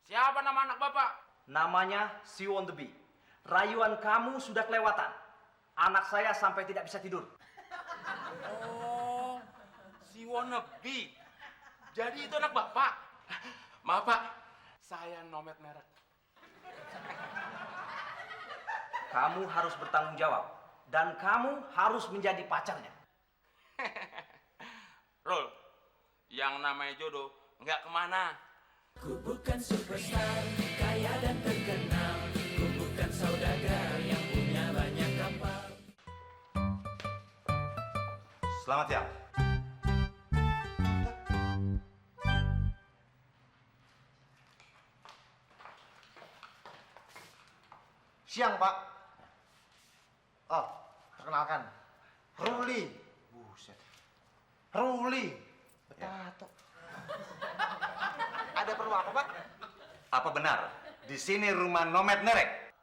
Siapa nama anak bapak? Namanya She Want to Be. Rayuan kamu sudah kelewatan. Anak saya sampai tidak bisa tidur. Oh, si wannabe. Jadi itu anak bapak. Maaf pak, saya nomet merek. Kamu harus bertanggung jawab. Dan kamu harus menjadi pacarnya. Rul, yang namanya jodoh nggak kemana. Ku bukan superstar, kaya dan terkenal. Ku bukan saudagar yang punya banyak kapal. Selamat siang. Siang, Pak. Oh, perkenalkan. Ruli. Buset. Ruli. Betato. Ada perlu apa, Pak? Apa benar di sini rumah Nomet Nerek?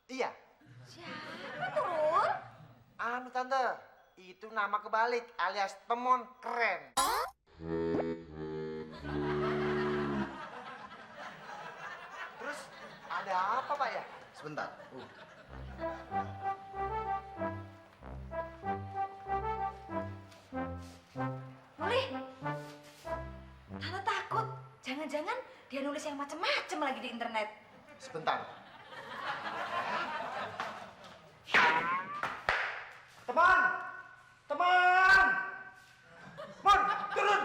Iya. Siapa tuh, Rul? Anu, Tante. Itu nama kebalik alias temon keren. Terus ada apa, Pak ya? Sebentar. Ruli, Tante takut. Jangan-jangan dia nulis yang macem-macem lagi di internet. Sebentar. Teman! Teman! Mon, turun!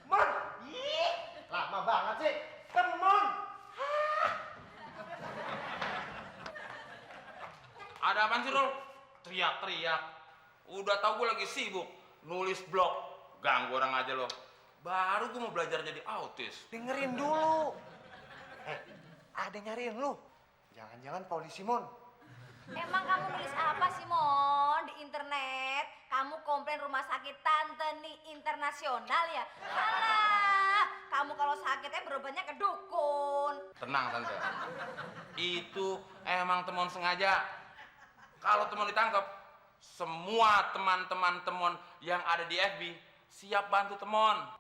Mon! Ih, lama banget sih. Teman! Ada apaan sih Rul? Teriak-teriak. Udah tau gue lagi sibuk nulis blog. Ganggu orang aja lo. Baru gue mau belajar jadi autis. Dengerin dulu. Ada yang nyariin lu. Jangan-jangan polisi, Mon. Emang kamu nulis apa sih, Mon, di internet? Kamu komplain rumah sakit Tante nih internasional ya? Alah, kamu kalau sakitnya berobatnya ke dukun. Tenang tante. Itu emang temon sengaja. Kalau temon ditangkap, semua teman-teman temon yang ada di FB siap bantu temon.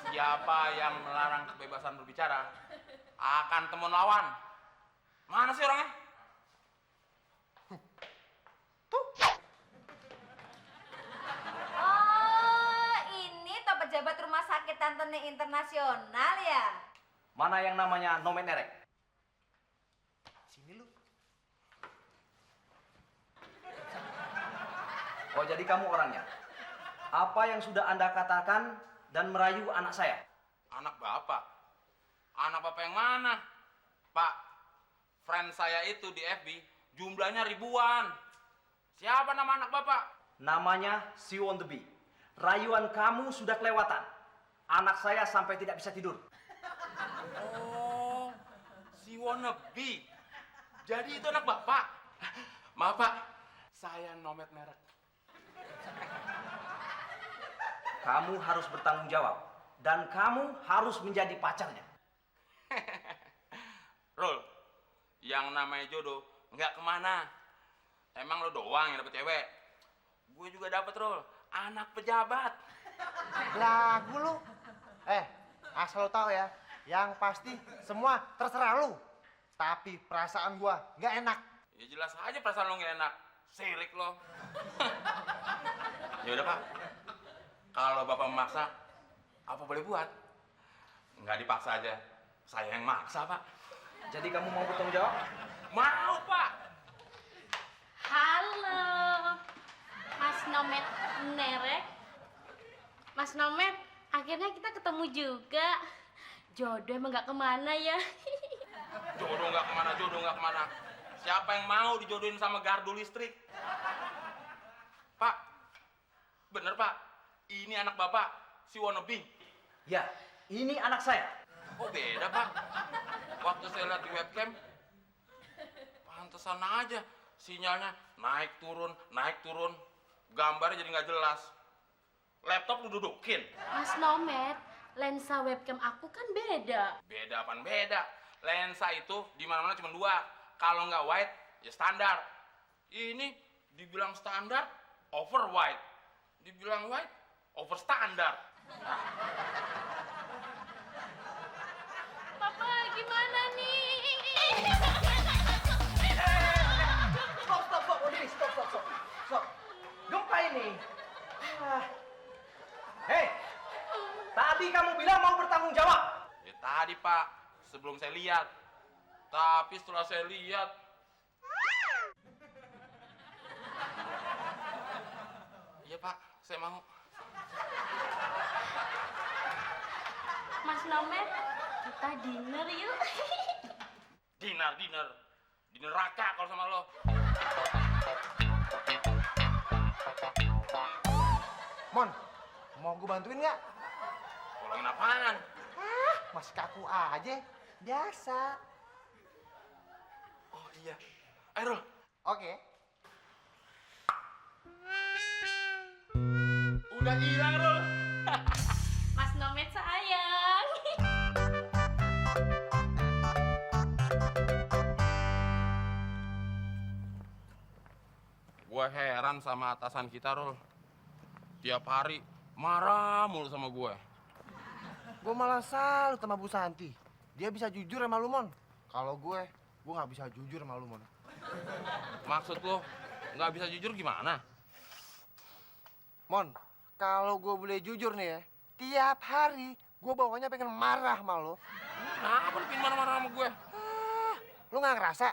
Siapa yang melarang kebebasan berbicara akan temon lawan. Mana sih orangnya? Oh, ini toh pejabat rumah sakit Tante nih internasional ya? Mana yang namanya Nomet Nerek? Sini lu. Oh, jadi kamu orangnya. Apa yang sudah Anda katakan dan merayu anak saya? Anak bapak. Anak bapak yang mana? Pak, friend saya itu di FB jumlahnya ribuan. Siapa nama anak bapak? Namanya She Want to Be. Rayuan kamu sudah kelewatan. Anak saya sampai tidak bisa tidur. Oh, si wannabe. Jadi itu anak bapak. Maaf pak, saya nomet merek. Kamu harus bertanggung jawab. Dan kamu harus menjadi pacarnya. Rul, yang namanya jodoh nggak kemana. Emang lo doang yang dapet cewek. Gue juga dapet Rul, anak pejabat. Lagu lu. Asal lu tahu ya. Yang pasti semua terserah lu. Tapi perasaan gua nggak enak. Ya jelas aja perasaan lo nggak enak. Sirik lo. Ya udah pak, kalau bapak memaksa, apa boleh buat? Nggak dipaksa aja, saya yang maksa pak. Jadi kamu mau bertanggung jawab? Mau pak. Halo, Mas Nomet Nerek. Mas Nomet, akhirnya kita ketemu juga. Jodoh emang gak kemana ya. Jodoh nggak kemana, jodoh nggak kemana. Siapa yang mau dijodohin sama gardu listrik? Pak, bener pak, ini anak bapak, si wannabe. Ya, ini anak saya. Oh beda pak. Waktu saya lihat di webcam, pantesan aja sinyalnya naik turun, gambarnya jadi nggak jelas. Laptop lu dudukin. Mas Nomet, lensa webcam aku kan beda. Beda apaan beda? Lensa itu di mana-mana cuma dua. Kalau nggak wide, ya standar. Ini dibilang standar, over wide. Dibilang wide, over standar. Tadi Pak, sebelum saya lihat. Tapi setelah saya lihat, iya Pak, saya mau. Mas Nomet, kita dinner yuk. Dinner raka kalau sama lo. Mon, mau gue bantuin nggak? Tolongin apaan? Masih kaku aja. Biasa. Oh iya. Ayo, Rul. Oke. Udah hilang, Rul. Mas Nomet sayang. Gue heran sama atasan kita, Rul. Tiap hari marah mulu sama gue. Gue malah salut sama Bu Santi. Dia bisa jujur sama lu, Mon. Kalau gue nggak bisa jujur sama lu, Mon. Maksud lo nggak bisa jujur gimana? Mon, kalau gue boleh jujur nih ya, tiap hari gue bawanya pengen marah sama lu. Kenapa lu pengen marah-marah sama gue? Lu nggak ngerasa?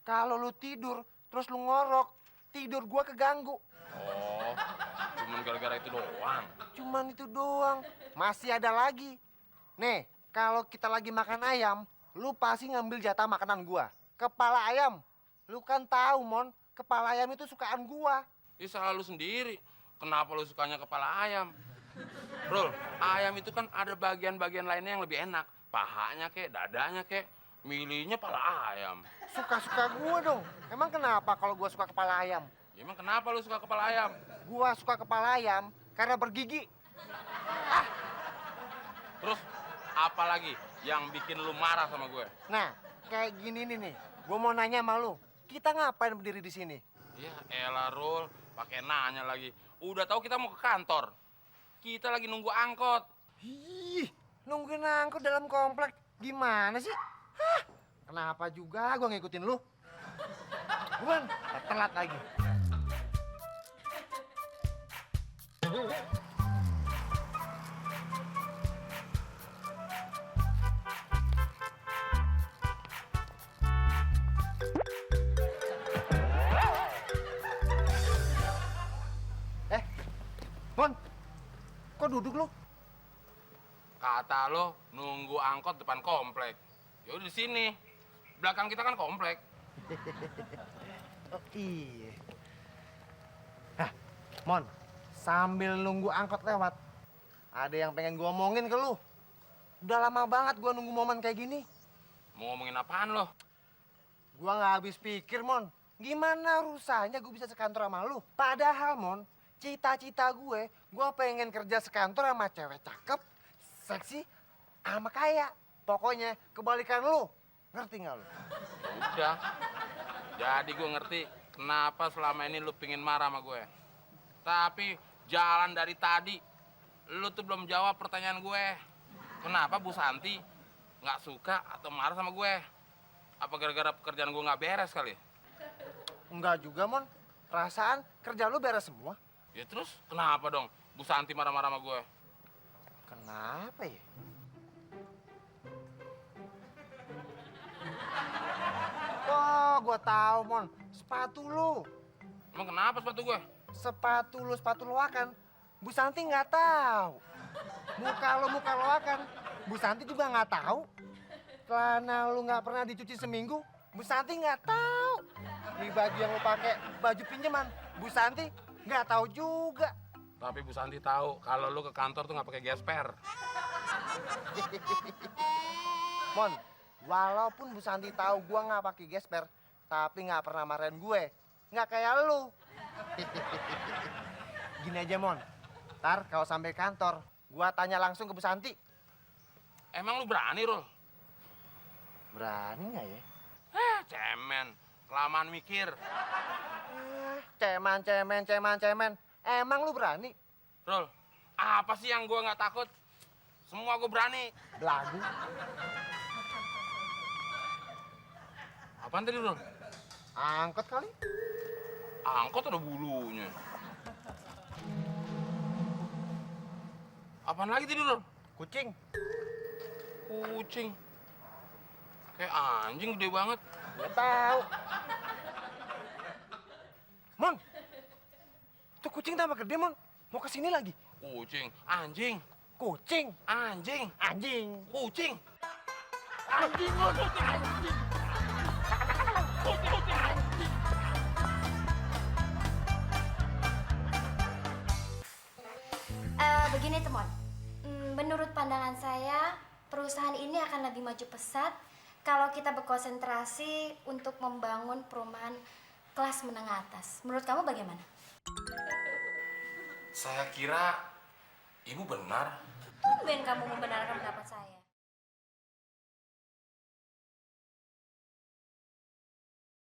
Kalau lu tidur, terus lu ngorok, tidur gue keganggu. Oh, cuman gara-gara itu doang. Cuman itu doang. Masih ada lagi. Nih, kalau kita lagi makan ayam, lu pasti ngambil jatah makanan gua. Kepala ayam. Lu kan tahu, Mon, kepala ayam itu sukaan gua. Ya salah lu sendiri. Kenapa lu sukanya kepala ayam? Rul, ayam itu kan ada bagian-bagian lainnya yang lebih enak. Pahanya kek, dadanya kek. Milihnya kepala ayam. Suka-suka gua dong. Emang kenapa kalau gua suka kepala ayam? Ya, emang kenapa lu suka kepala ayam? Gua suka kepala ayam karena bergigi. Terus apa lagi yang bikin lu marah sama gue? Nah, kayak gini nih. Gua mau nanya sama lu. Kita ngapain berdiri di sini? Ya elah Rul, pakai nanya lagi. Udah tahu kita mau ke kantor. Kita lagi nunggu angkot. Ih, nungguin angkot dalam komplek. Gimana sih? Hah, kenapa juga gua ngikutin lu? Buan, telat lagi. Mon, kok duduk lu? Kata lo nunggu angkot depan komplek. Ya udah di sini. Belakang kita kan komplek. Oh iya. Hah, Mon, sambil nunggu angkot lewat, ada yang pengen gua omongin ke lu. Udah lama banget gua nunggu momen kayak gini. Mau ngomongin apaan lo? Gua nggak habis pikir, Mon. Gimana rusanya gue bisa sekantor sama lu? Padahal, Mon, cita-cita gue pengen kerja sekantor sama cewek cakep, seksi, sama kaya. Pokoknya kebalikan lu. Ngerti nggak lu? Udah. Jadi gue ngerti kenapa selama ini lu pingin marah sama gue. Tapi jalan dari tadi, lu tuh belum jawab pertanyaan gue. Kenapa Bu Santi nggak suka atau marah sama gue? Apa gara-gara pekerjaan gue nggak beres kali? Enggak juga, Mon. Perasaan kerja lu beres semua. Ya terus kenapa dong Bu Santi marah-marah sama gue? Kenapa ya? Oh, gua tahu, Mon. Sepatu lu. Emang kenapa sepatu gue? Sepatu loakan. Bu Santi nggak tahu. Muka loakan. Bu Santi juga nggak tahu. Celana lu nggak pernah dicuci seminggu. Bu Santi nggak tahu. Di baju yang lu pakai baju pinjaman. Bu Santi nggak tahu juga. Tapi Bu Santi tahu kalau lu ke kantor tuh nggak pakai gesper. Mon, walaupun Bu Santi tahu gua nggak pakai gesper, tapi nggak pernah marahin gue. Nggak kayak lu. Gini aja, Mon. Ntar kalau sampai kantor, gua tanya langsung ke Bu Santi. Emang lu berani, Rul? Berani nggak ya? Cemen. Kelamaan mikir. Cemen. Emang lu berani? Rul, apa sih yang gue nggak takut? Semua gue berani. Belagu. Apaan tadi, Rul? Angkot kali? Angkot ada bulunya. Apaan lagi tadi, Rul? Kucing. Kucing. Kayak anjing gede banget. Nggak tahu. Mon, itu kucing tambah gede, Mon. Mau ke sini lagi. Kucing, anjing, Kucing, anjing, anjing, kucing. anjing, Mon. Anjing. Begini teman, menurut pandangan saya perusahaan ini akan lebih maju pesat kalau kita berkonsentrasi untuk membangun perumahan kelas menengah atas. Menurut kamu bagaimana? Saya kira ibu benar. Tumben kamu membenarkan pendapat saya.